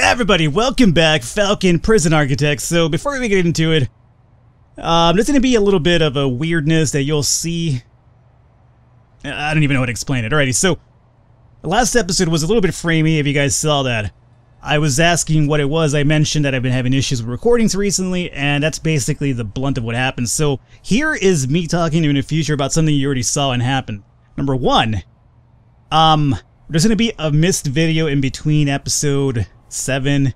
Everybody, welcome back, Falcon Prison Architects. So before we get into it, there's going to be a little bit of a weirdness that you'll see. I don't even know how to explain it. Alrighty, so the last episode was a little bit framey, if you guys saw that. I was asking what it was. I mentioned that I've been having issues with recordings recently, and that's basically the blunt of what happened. So here is me talking to you in the future about something you already saw and happened. Number one, there's going to be a missed video in between episode 7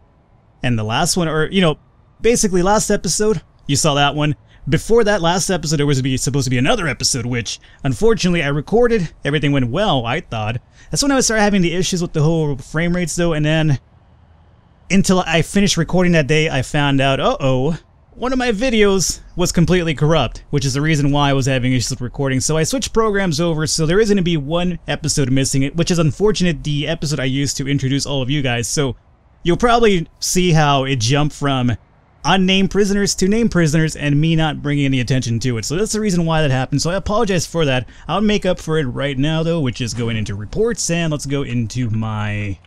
and the last one, or, you know, basically last episode, you saw that one. Before that last episode, there was supposed to be another episode, which, unfortunately, I recorded. Everything went well, I thought. That's when I started having the issues with the whole frame rates, though, and then, until I finished recording that day, I found out, uh-oh, one of my videos was completely corrupt, which is the reason why I was having issues with recording. So I switched programs over, so there is going to be one episode missing, which is unfortunate, the episode I used to introduce all of you guys. So you'll probably see how it jumped from unnamed prisoners to named prisoners and me not bringing any attention to it. So that's the reason why that happened. So I apologize for that. I'll make up for it right now, though, which is going into reports, and let's go into my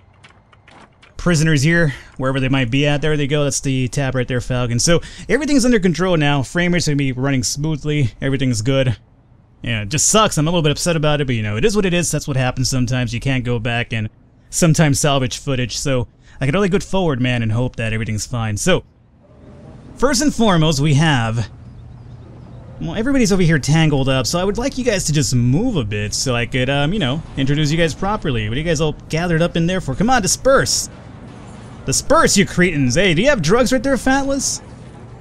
prisoners here, wherever they might be at. There they go. That's the tab right there, Falcon. So everything's under control now. Framerate's going to be running smoothly. Everything's good. Yeah, it just sucks. I'm a little bit upset about it, but you know, it is what it is. That's what happens sometimes. You can't go back and sometimes salvage footage. So I can only go forward, man, and hope that everything's fine. So first and foremost, we have, well, everybody's over here tangled up, so I would like you guys to just move a bit so I could, you know, introduce you guys properly. What are you guys all gathered up in there for? Come on, disperse! Disperse, you cretins! Hey, do you have drugs right there, Fatless?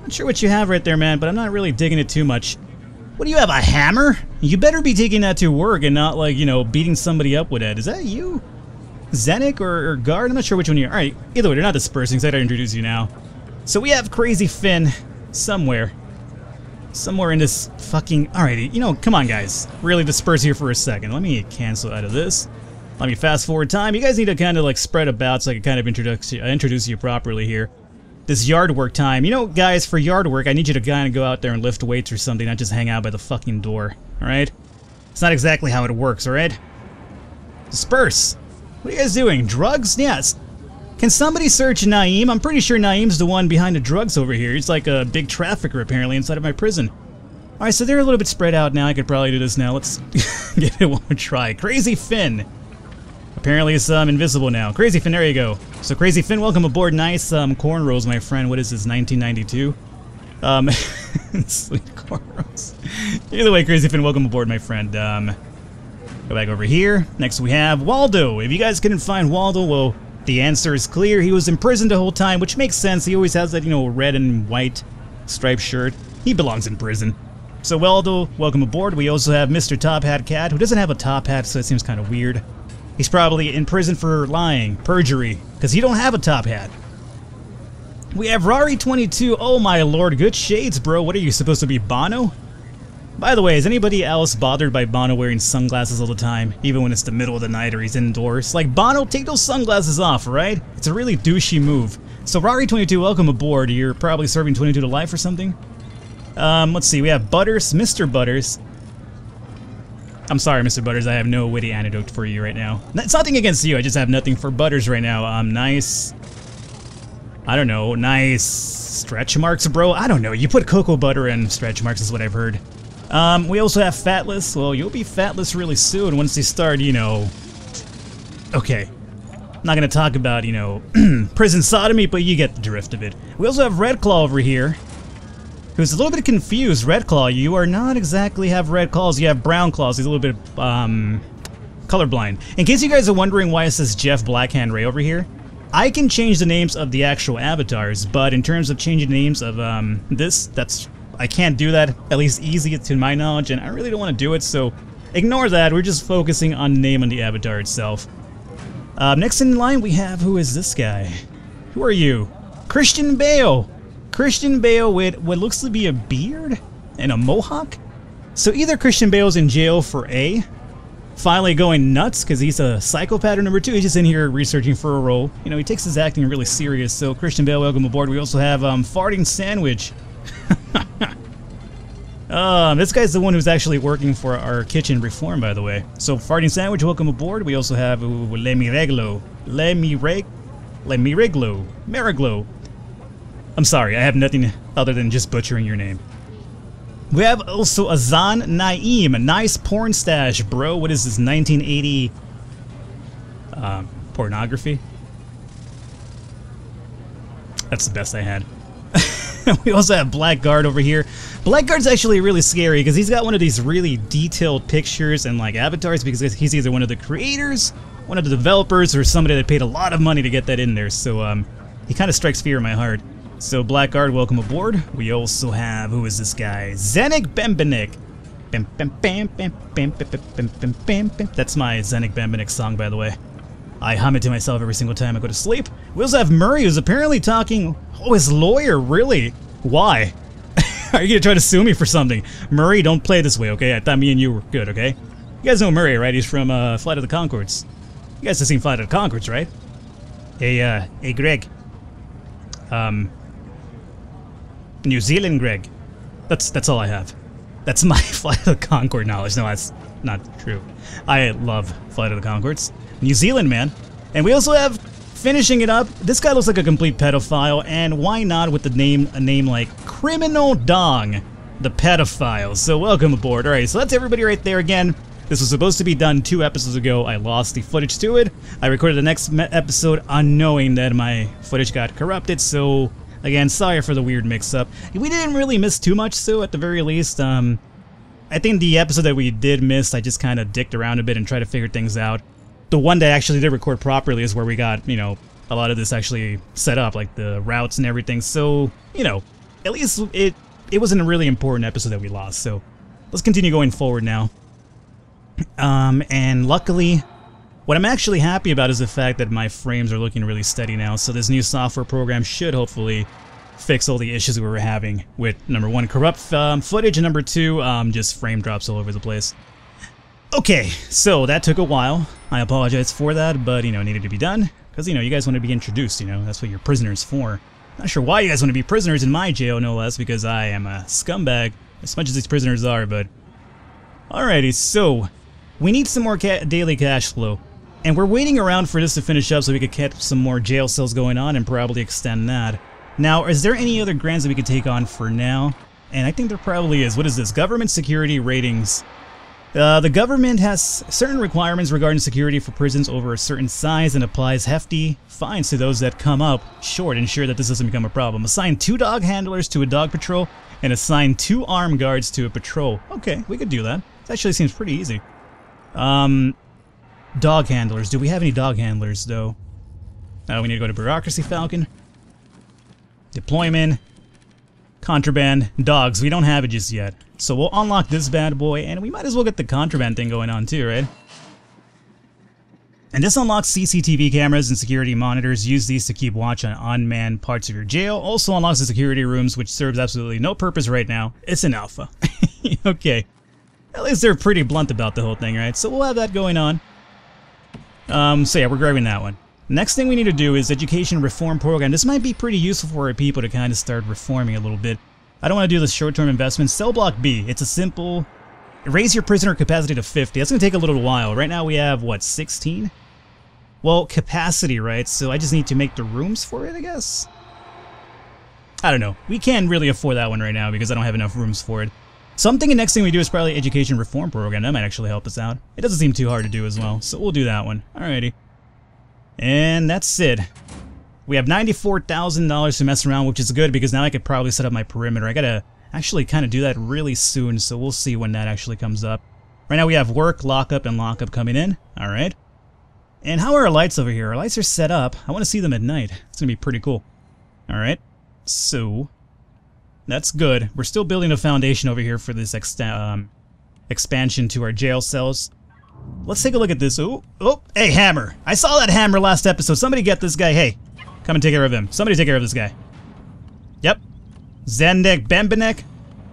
Not sure what you have right there, man, but I'm not really digging it too much. What do you have, a hammer? You better be taking that to work and not, like, you know, beating somebody up with it. Is that you? Zenik or Guard? I'm not sure which one you are. Alright, either way, they're not dispersing, so I gotta introduce you now. So we have Crazy Finn somewhere. Somewhere in this fucking... Alrighty, you know, come on, guys. Really disperse here for a second. Let me cancel out of this. Let me fast forward time. You guys need to kind of, like, spread about so I can kind of introduce you properly here. This yard work time. You know, guys, for yard work, I need you to kind of go out there and lift weights or something, not just hang out by the fucking door. Alright? It's not exactly how it works, alright? Disperse! What are you guys doing? Drugs? Yes. Can somebody search Naeem? I'm pretty sure Naeem's the one behind the drugs over here. He's like a big trafficker, apparently, inside of my prison. Alright, so they're a little bit spread out now. I could probably do this now. Let's give it one more try. Crazy Finn. Apparently it's invisible now. Crazy Finn, there you go. So Crazy Finn, welcome aboard. Nice cornrows, my friend. What is this, 1992? Sweet cornrows. Either way, Crazy Finn, welcome aboard, my friend. Go back over here. Next we have Waldo. If you guys couldn't find Waldo, well, the answer is clear. He was imprisoned the whole time, which makes sense. He always has that, you know, red and white striped shirt. He belongs in prison. So Waldo, welcome aboard. We also have Mr. Top Hat Cat, who doesn't have a top hat, so it seems kind of weird. He's probably in prison for lying, perjury, because he don't have a top hat. We have Rari22. Oh my lord, good shades, bro. What are you, supposed to be, Bono? By the way, is anybody else bothered by Bono wearing sunglasses all the time, even when it's the middle of the night or he's indoors? Like, Bono, take those sunglasses off, right? It's a really douchey move. So Rari22, welcome aboard. You're probably serving 22 to life or something? Let's see, we have Butters, Mr. Butters. I'm sorry, Mr. Butters, I have no witty antidote for you right now. It's nothing against you, I just have nothing for Butters right now. Nice... I don't know, nice... stretch marks, bro? I don't know, you put cocoa butter in stretch marks is what I've heard. We also have Fatless. Well, you'll be Fatless really soon once they start, you know... Okay. I'm not gonna talk about, you know, prison sodomy, but you get the drift of it. We also have Red Claw over here, who's a little bit confused. Red Claw, you are not exactly have red claws, you have brown claws. He's a little bit, colorblind. In case you guys are wondering why it says Jeff Blackhand Ray over here, I can change the names of the actual avatars, but in terms of changing names of, I can't do that, at least easy to my knowledge, and I really don't want to do it, so ignore that. We're just focusing on the name on the avatar itself. Next in line we have, who is this guy? Who are you? Christian Bale! Christian Bale with what looks to be a beard and a mohawk? So either Christian Bale's in jail for A, finally going nuts because he's a psychopath, or number 2, he's just in here researching for a role. You know, he takes his acting really serious, so Christian Bale, welcome aboard. We also have Farting Sandwich. This guy's the one who's actually working for our kitchen reform, by the way. So Farting Sandwich, welcome aboard. We also have Le Mi Reglo. Le Mi Reg... Mariglo. I'm sorry, I have nothing other than just butchering your name. We have also Azan Naeem. Nice porn stash, bro. What is this, 1980 pornography? That's the best I had. We also have Blackguard over here. Blackguard's actually really scary because he's got one of these really detailed pictures and like avatars because he's either one of the creators, one of the developers, or somebody that paid a lot of money to get that in there. So he kind of strikes fear in my heart. So Blackguard, welcome aboard. We also have, who is this guy? Zenik Bembenik. That's my Zenik Bembenik song, by the way. I hum it to myself every single time I go to sleep. We also have Murray, who's apparently talking... Oh, his lawyer, really? Why? Are you gonna try to sue me for something? Murray, don't play this way, okay? I thought me and you were good, okay? You guys know Murray, right? He's from Flight of the Conchords. You guys have seen Flight of the Conchords, right? Hey, Greg. New Zealand, Greg. That's all I have. That's my Flight of the Conchord knowledge. No, that's not true. I love Flight of the Conchords. New Zealand, man. And we also have, finishing it up, this guy looks like a complete pedophile, and why not with a name like Criminal Dong, the pedophile. So welcome aboard. Alright, so that's everybody right there again. This was supposed to be done 2 episodes ago. I lost the footage to it. I recorded the next episode unknowing that my footage got corrupted, so again, sorry for the weird mix-up. We didn't really miss too much, so at the very least, I think the episode that we did miss, I just kind of dicked around a bit and tried to figure things out. The one that actually did record properly is where we got, you know, a lot of this actually set up, like the routes and everything. So, you know, at least it wasn't a really important episode that we lost. So let's continue going forward now. And luckily, what I'm actually happy about is the fact that my frames are looking really steady now. So this new software program should hopefully fix all the issues we were having with, number 1, corrupt footage, and number 2, just frame drops all over the place. Okay, so that took a while. I apologize for that, but, you know, it needed to be done. Because, you know, you guys want to be introduced, you know, that's what you're prisoners for. Not sure why you guys want to be prisoners in my jail, no less, because I am a scumbag, as much as these prisoners are, but... Alrighty, so, we need some more daily cash flow. And we're waiting around for this to finish up so we could get some more jail cells going on and probably extend that. Now, is there any other grants that we could take on for now? And I think there probably is. What is this? Government security ratings. The government has certain requirements regarding security for prisons over a certain size and applies hefty fines to those that come up short. Ensure that this doesn't become a problem. Assign 2 dog handlers to a dog patrol and assign 2 armed guards to a patrol. Okay, we could do that. This actually seems pretty easy. Dog handlers. Do we have any dog handlers, though? We need to go to bureaucracy, Falcon. Deployment. Contraband. Dogs. We don't have it just yet. So we'll unlock this bad boy, and we might as well get the contraband thing going on too, right? And this unlocks CCTV cameras and security monitors. Use these to keep watch on unmanned parts of your jail. Also unlocks the security rooms, which serves absolutely no purpose right now. It's an alpha. Okay. At least they're pretty blunt about the whole thing, right? So we'll have that going on. So yeah, we're grabbing that one. Next thing we need to do is education reform program. This might be pretty useful for our people to kind of start reforming a little bit. I don't want to do this short-term investment. Cell block B. It's a simple... Raise your prisoner capacity to 50. That's going to take a little while. Right now we have, what, 16? Well, capacity, right? So I just need to make the rooms for it, I guess? I don't know. We can't really afford that one right now because I don't have enough rooms for it. So I'm thinking next thing we do is probably education reform program. That might actually help us out. It doesn't seem too hard to do as well. So we'll do that one. Alrighty. And that's it. We have $94,000 to mess around, which is good because now I could probably set up my perimeter. I gotta actually kind of do that really soon, so we'll see when that actually comes up. Right now we have work, lockup, and lockup coming in. Alright. And how are our lights over here? Our lights are set up. I want to see them at night. It's gonna be pretty cool. Alright. So, that's good. We're still building a foundation over here for this expansion to our jail cells. Let's take a look at this. Oh, hey, hammer. I saw that hammer last episode. Somebody get this guy. Hey. Come and take care of him. Somebody take care of this guy. Yep. Zendek Bembenek.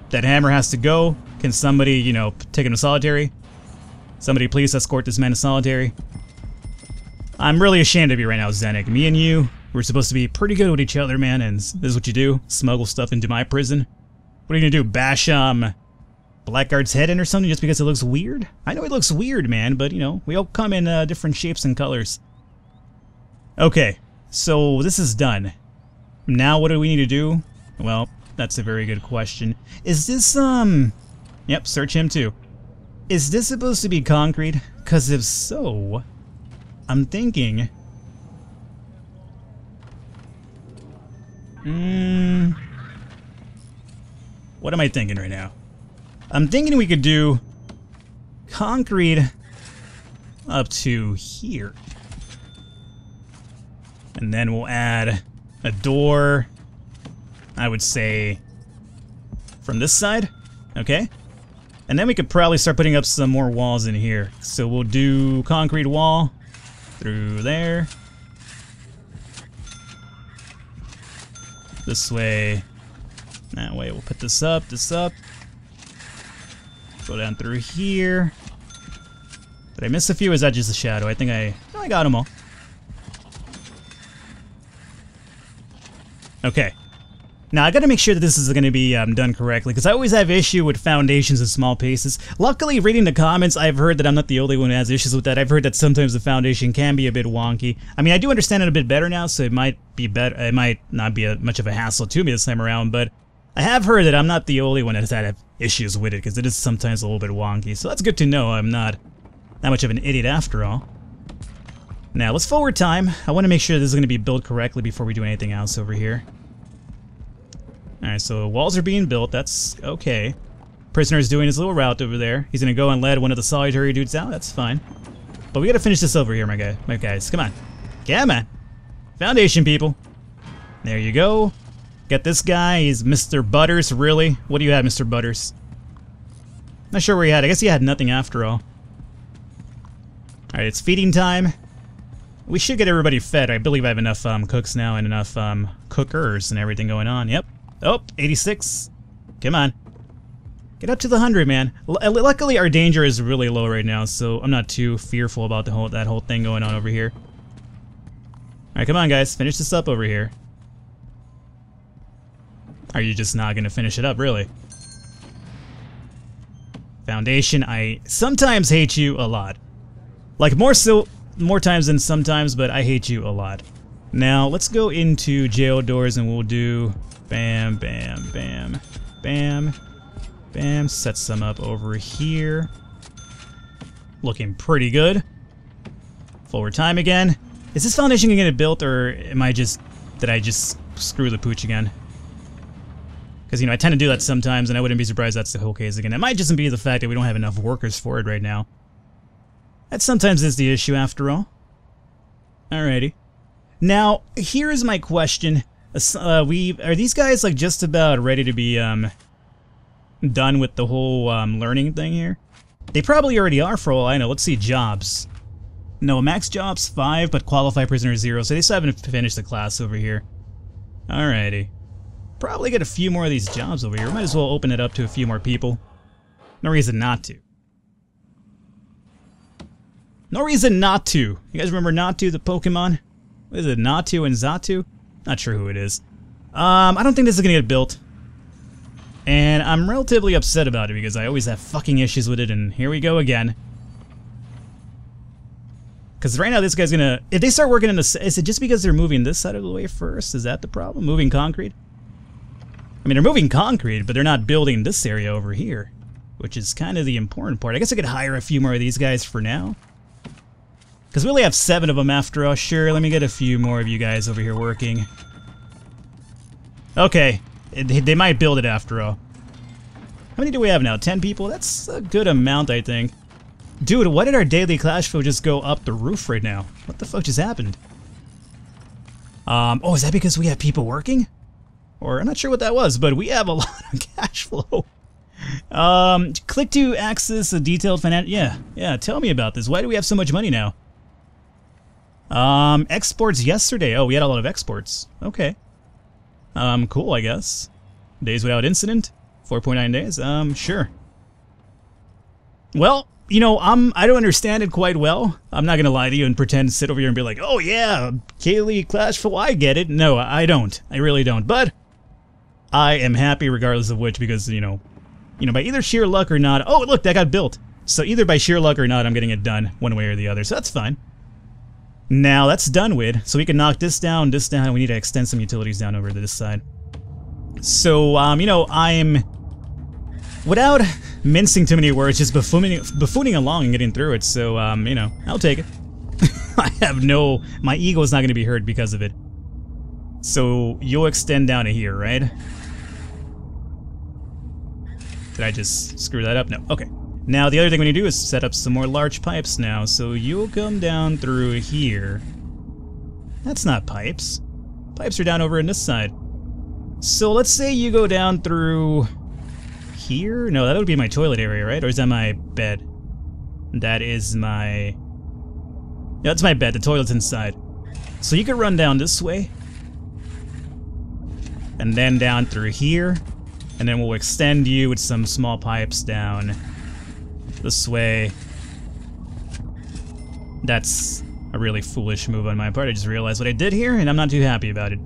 That hammer has to go. Can somebody, you know, take him to solitary? Somebody please escort this man to solitary. I'm really ashamed of you right now, Zendek. Me and you, we're supposed to be pretty good with each other, man, and this is what you do? Smuggle stuff into my prison? What are you gonna do? Bash, Blackguard's head in or something just because it looks weird? I know it looks weird, man, but, you know, we all come in different shapes and colors. Okay. So this is done. Now what do we need to do? Well, that's a very good question. Is this, Yep, search him too. Is this supposed to be concrete? Because if so, I'm thinking... What am I thinking right now? I'm thinking we could do concrete up to here. And then we'll add a door, I would say, from this side, okay? And then we could probably start putting up some more walls in here. So we'll do concrete wall through there. This way, that way. We'll put this up, Go down through here. Did I miss a few, or is that just a shadow? I think I got them all. Okay. Now, I gotta make sure that this is gonna be done correctly, because I always have issue with foundations and small pieces. Luckily, reading the comments, I've heard that I'm not the only one who has issues with that. I've heard that sometimes the foundation can be a bit wonky. I mean, I do understand it a bit better now, so it might be better. It might not be much of a hassle to me this time around, but I have heard that I'm not the only one that has had issues with it, because it is sometimes a little bit wonky. So that's good to know. I'm not that much of an idiot after all. Now, let's forward time. I want to make sure this is going to be built correctly before we do anything else over here. Alright, so walls are being built. That's okay. Prisoner's doing his little route over there. He's going to go and let one of the solitary dudes out. That's fine. But we got to finish this over here, my guys. Come on. Come on. Foundation, people. There you go. Got this guy. He's Mr. Butters, really? What do you have, Mr. Butters? Not sure where he had. I guess he had nothing after all. Alright, it's feeding time. We should get everybody fed. I believe I have enough cooks now and enough cookers and everything going on. Yep. Oh, 86. Come on. Get up to the 100, man. Luckily, our danger is really low right now, so I'm not too fearful about that whole thing going on over here. Alright, come on, guys. Finish this up over here. Are you just not going to finish it up, really? Foundation, I sometimes hate you a lot. Like, more times than sometimes, but I hate you a lot. Now, let's go into jail doors and we'll do bam, bam, bam, bam, bam. Set some up over here. Looking pretty good. Forward time again. Is this foundation gonna get built, or did I just screw the pooch again? Because, you know, I tend to do that sometimes, and I wouldn't be surprised that's the whole case again. It might just be the fact that we don't have enough workers for it right now. That sometimes is the issue, after all. Alrighty. Now, here's my question. Are these guys, like, just about ready to be, done with the whole, learning thing here? They probably already are, for all I know. Let's see, jobs. No, max jobs 5, but qualified prisoners 0, so they still haven't finished the class over here. Alrighty. Probably get a few more of these jobs over here. Might as well open it up to a few more people. No reason not to. No reason not to. You guys remember Natu, the Pokemon? What is it, Natu and Zatu? Not sure who it is. I don't think this is gonna get built. And I'm relatively upset about it because I always have fucking issues with it, and here we go again. Because right now this guy's gonna... If they start working in the... Is it just because they're moving this side of the way first? Is that the problem? Moving concrete? I mean, they're moving concrete, but they're not building this area over here. Which is kind of the important part. I guess I could hire a few more of these guys for now. Because we only have 7 of them after all. Sure, let me get a few more of you guys over here working. Okay, they might build it after all. How many do we have now? 10 people? That's a good amount, I think. Dude, why did our daily cash flow just go up the roof right now? What the fuck just happened? Oh, is that because we have people working? Or, I'm not sure what that was, but we have a lot of cash flow. Click to access a detailed financial... Yeah, tell me about this. Why do we have so much money now? Exports yesterday. Oh, we had a lot of exports. Okay. Cool, I guess. Days without incident. 4.9 days. Sure. Well, you know, I don't understand it quite well. I'm not gonna lie to you and pretend to sit over here and be like, oh yeah, Kaylee Clash Flow, I get it. No, I don't. I really don't. But I am happy regardless of which, because, you know, by either sheer luck or not... Oh, look, that got built. So either by sheer luck or not, I'm getting it done one way or the other. So that's fine. Now that's done with, so we can knock this down, and we need to extend some utilities down over to this side. So, you know, I'm, without mincing too many words, just buffooning along and getting through it, so, you know, I'll take it. I have no, my ego is not going to be hurt because of it. So, you'll extend down to here, right? Did I just screw that up? No, okay. Now, the other thing we need to do is set up some more large pipes now. So you'll come down through here. That's not pipes. Pipes are down over on this side. So let's say you go down through here? No, that would be my toilet area, right? Or is that my bed? That is my... Yeah, that's my bed. The toilet's inside. So you could run down this way. And then down through here. And then we'll extend you with some small pipes down this way. That's a really foolish move on my part. I just realized what I did here, and I'm not too happy about it.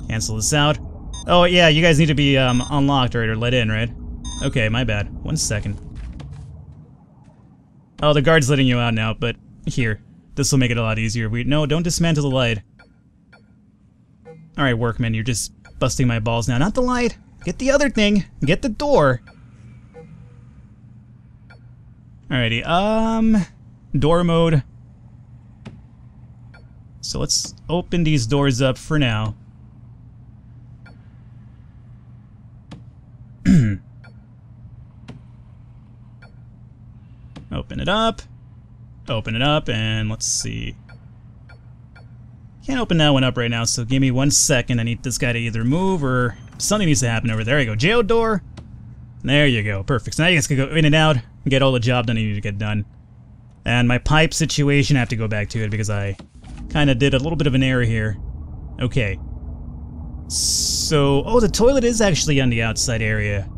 Cancel this out. Oh, yeah, you guys need to be unlocked, right, or let in, right? Okay, my bad. 1 second. Oh, the guard's letting you out now, but here. This will make it a lot easier. No, don't dismantle the light. Alright, workman, you're just busting my balls now. Not the light. Get the other thing. Get the door. Alrighty, door mode. So let's open these doors up for now. Open it up. Open it up, and let's see. Can't open that one up right now, so give me 1 second. I need this guy to either move or something needs to happen over there. There you go. Jail door. There you go. Perfect. So now you guys can go in and out and get all the job done you need to get done. And my pipe situation, I have to go back to it because I kind of did a little bit of an error here. Okay. So, oh, the toilet is actually on the outside area.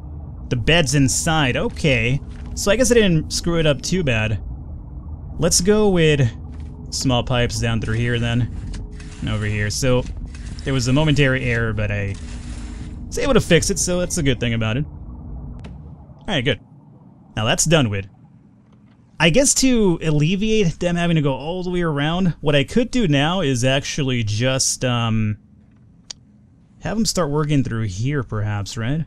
The bed's inside. Okay. So I guess I didn't screw it up too bad. Let's go with small pipes down through here then. And over here. So there was a momentary error, but I was able to fix it, so that's a good thing about it. Alright, good. Now that's done with. I guess to alleviate them having to go all the way around, what I could do now is actually just, have them start working through here, perhaps, right?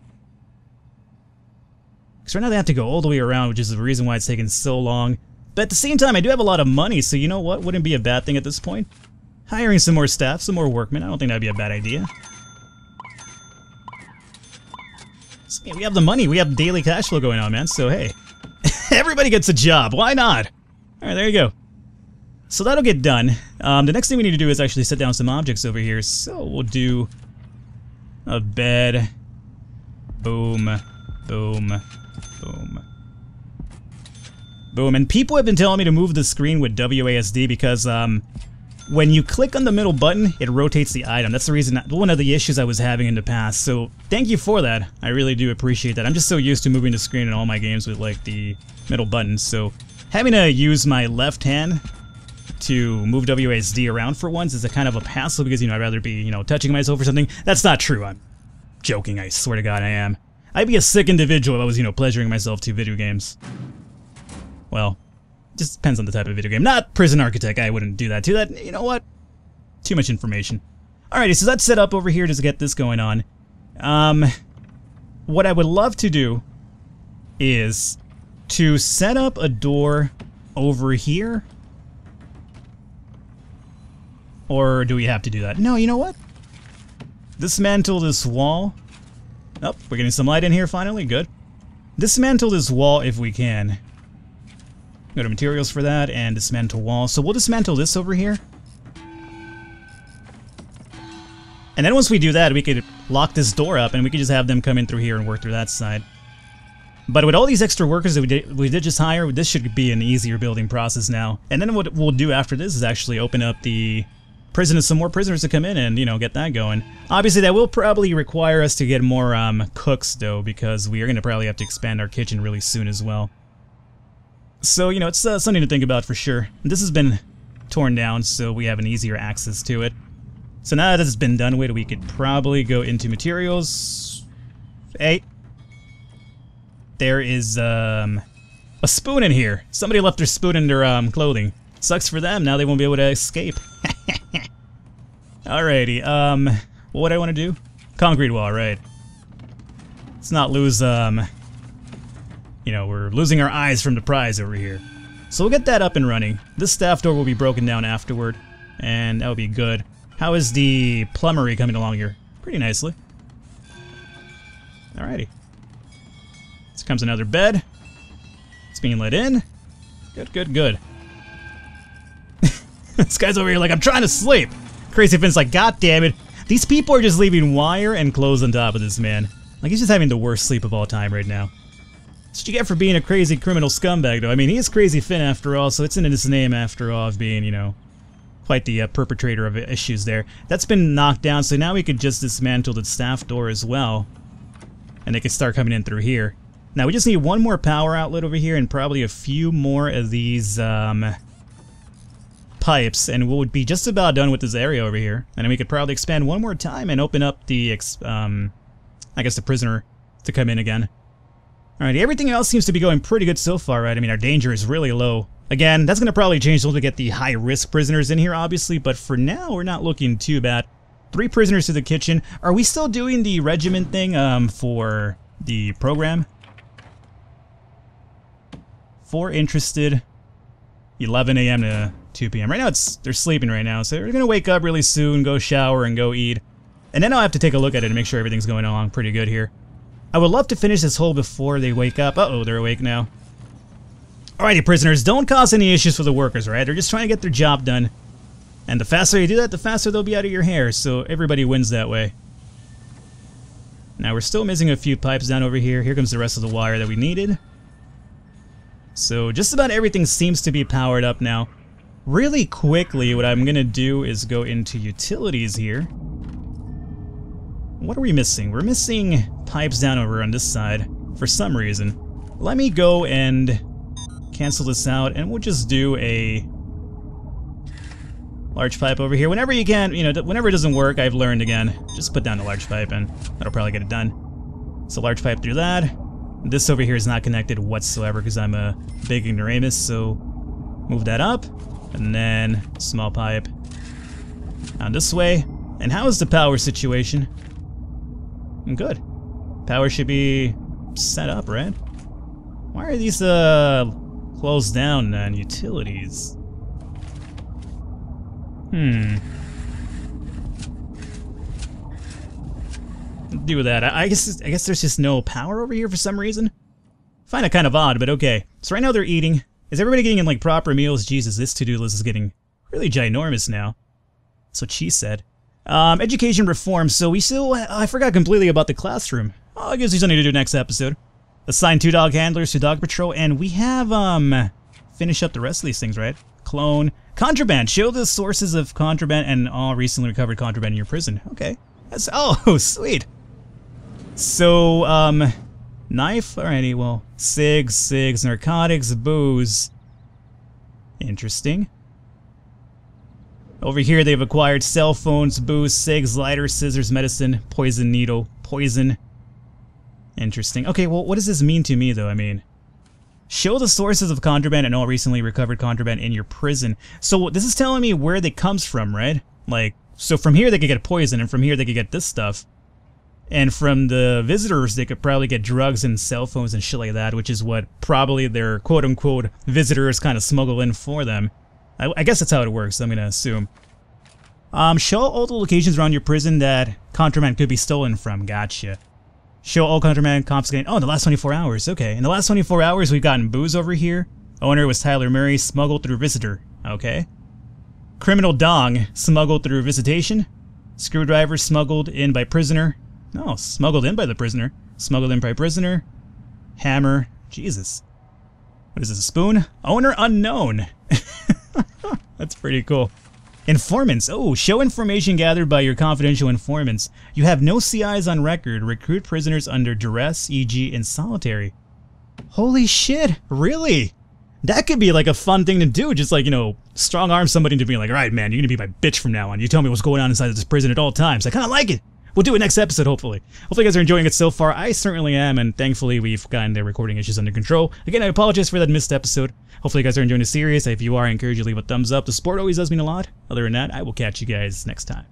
Because right now they have to go all the way around, which is the reason why it's taking so long. But at the same time, I do have a lot of money, so you know what? Wouldn't be a bad thing at this point. Hiring some more staff, some more workmen, I don't think that'd be a bad idea. So, yeah, we have the money, we have daily cash flow going on, man, so hey. Everybody gets a job, why not? Alright, there you go. So that'll get done. The next thing we need to do is actually set down some objects over here, so we'll do a bed. Boom. Boom. Boom. Boom. And people have been telling me to move the screen with WASD because, when you click on the middle button, it rotates the item. That's the reason, one of the issues I was having in the past. So thank you for that. I really do appreciate that. I'm just so used to moving the screen in all my games with like the middle buttons. So having to use my left hand to move WASD around for once is a kind of a hassle because, you know, I'd rather be, you know, touching myself or something. That's not true. I'm joking. I swear to God I am. I'd be a sick individual if I was, you know, pleasuring myself to video games. Well, just depends on the type of video game. Not Prison Architect, I wouldn't do that too. That, you know what? Too much information. Alrighty, so that's set up over here to get this going on. What I would love to do is to set up a door over here. Or do we have to do that? No, you know what? Dismantle this wall. Oh, we're getting some light in here finally, good. Dismantle this wall if we can. Go to materials for that and dismantle wall. So we'll dismantle this over here. And then once we do that, we could lock this door up and we could just have them come in through here and work through that side. But with all these extra workers that we did just hire, this should be an easier building process now. And then what we'll do after this is actually open up the prison to some more prisoners to come in and, you know, get that going. Obviously, that will probably require us to get more cooks, though, because we are going to probably have to expand our kitchen really soon as well. So, you know, it's something to think about for sure. This has been torn down, so we have an easier access to it. So now that it's been done with, we could probably go into materials. Hey. There is, a spoon in here. Somebody left their spoon in their, clothing. Sucks for them, now they won't be able to escape. Alrighty, what do I want to do? Concrete wall, right. Let's not lose, you know, we're losing our eyes from the prize over here. So we'll get that up and running. This staff door will be broken down afterward, and that will be good. How is the plumbery coming along here? Pretty nicely. Alrighty. This comes another bed. It's being let in. Good, good, good. This guy's over here like, I'm trying to sleep. Crazy Finn's like, God damn it. These people are just leaving wire and clothes on top of this man. Like, he's just having the worst sleep of all time right now. That's what you get for being a crazy criminal scumbag, though. I mean, he is Crazy Finn after all, so it's in his name after all of being, you know, quite the perpetrator of issues there. That's been knocked down, so now we could just dismantle the staff door as well. And they can start coming in through here. Now, we just need one more power outlet over here and probably a few more of these, pipes, and we'll be just about done with this area over here. And then we could probably expand one more time and open up the, I guess the prisoner to come in again. Alright, everything else seems to be going pretty good so far, right? I mean, our danger is really low. Again, that's going to probably change once we get the high-risk prisoners in here, obviously, but for now, we're not looking too bad. 3 prisoners to the kitchen. Are we still doing the regiment thing, for the program? 4 interested. 11 a.m. to 2 p.m. Right now, they're sleeping right now, so they're going to wake up really soon, go shower, and go eat. And then I'll have to take a look at it and make sure everything's going along pretty good here. I would love to finish this hole before they wake up. Uh-oh, they're awake now. Alrighty, prisoners, don't cause any issues for the workers, right? They're just trying to get their job done. And the faster you do that, the faster they'll be out of your hair, so everybody wins that way. Now, we're still missing a few pipes down over here. Here comes the rest of the wire that we needed. So, just about everything seems to be powered up now. Really quickly, what I'm going to do is go into utilities here. What are we missing? We're missing pipes down over on this side for some reason. Let me go and cancel this out, and we'll just do a large pipe over here. Whenever you can, you know, whenever it doesn't work, I've learned again. Just put down the large pipe and that'll probably get it done. So large pipe through that. This over here is not connected whatsoever because I'm a big ignoramus, so move that up. And then small pipe on this way. And how is the power situation? Good. Power should be set up, right? Why are these closed down on utilities? Do that. I guess there's just no power over here for some reason. Find it kind of odd, but okay. So right now they're eating. Is everybody getting in like proper meals? Jesus, this to-do list is getting really ginormous now. That's what she said. Education reform. So we still, I forgot completely about the classroom. Oh, I guess there's something to do next episode. Assign 2 dog handlers to dog patrol, and we have finish up the rest of these things, right? Clone. Contraband. Show the sources of contraband and all recently recovered contraband in your prison. Okay. That's, oh, sweet. So, knife? Alrighty, well, cigs, narcotics, booze. Interesting. Over here, they've acquired cell phones, booze, cigs, lighter, scissors, medicine, poison needle, poison. Interesting. Okay, well, what does this mean to me, though? I mean, show the sources of contraband and all recently recovered contraband in your prison. So this is telling me where they comes from, right? Like, so from here they could get poison, and from here they could get this stuff. And from the visitors, they could probably get drugs and cell phones and shit like that, which is what probably their quote-unquote visitors kind of smuggle in for them. I guess that's how it works, I'm going to assume. Show all the locations around your prison that contraband could be stolen from. Gotcha. Show all contraband confiscated. Oh, in the last 24 hours. Okay. In the last 24 hours, we've gotten booze over here. Owner was Tyler Murray, smuggled through visitor. Okay. Criminal dong, smuggled through visitation. Screwdriver, smuggled in by prisoner. No, smuggled in by the prisoner. Smuggled in by prisoner. Hammer. Jesus. What is this, a spoon? Owner unknown. That's pretty cool. Informants. Oh, show information gathered by your confidential informants. You have no CIs on record. Recruit prisoners under duress, e.g. in solitary. Holy shit, really? That could be like a fun thing to do. Just like, you know, strong arm somebody into being like, all right, man, you're gonna be my bitch from now on. You tell me what's going on inside of this prison at all times. I kind of like it. we'll do it next episode, hopefully. Hopefully you guys are enjoying it so far. I certainly am, and thankfully we've gotten the recording issues under control. Again, I apologize for that missed episode. Hopefully you guys are enjoying the series. If you are, I encourage you to leave a thumbs up. The support always does mean a lot. Other than that, I will catch you guys next time.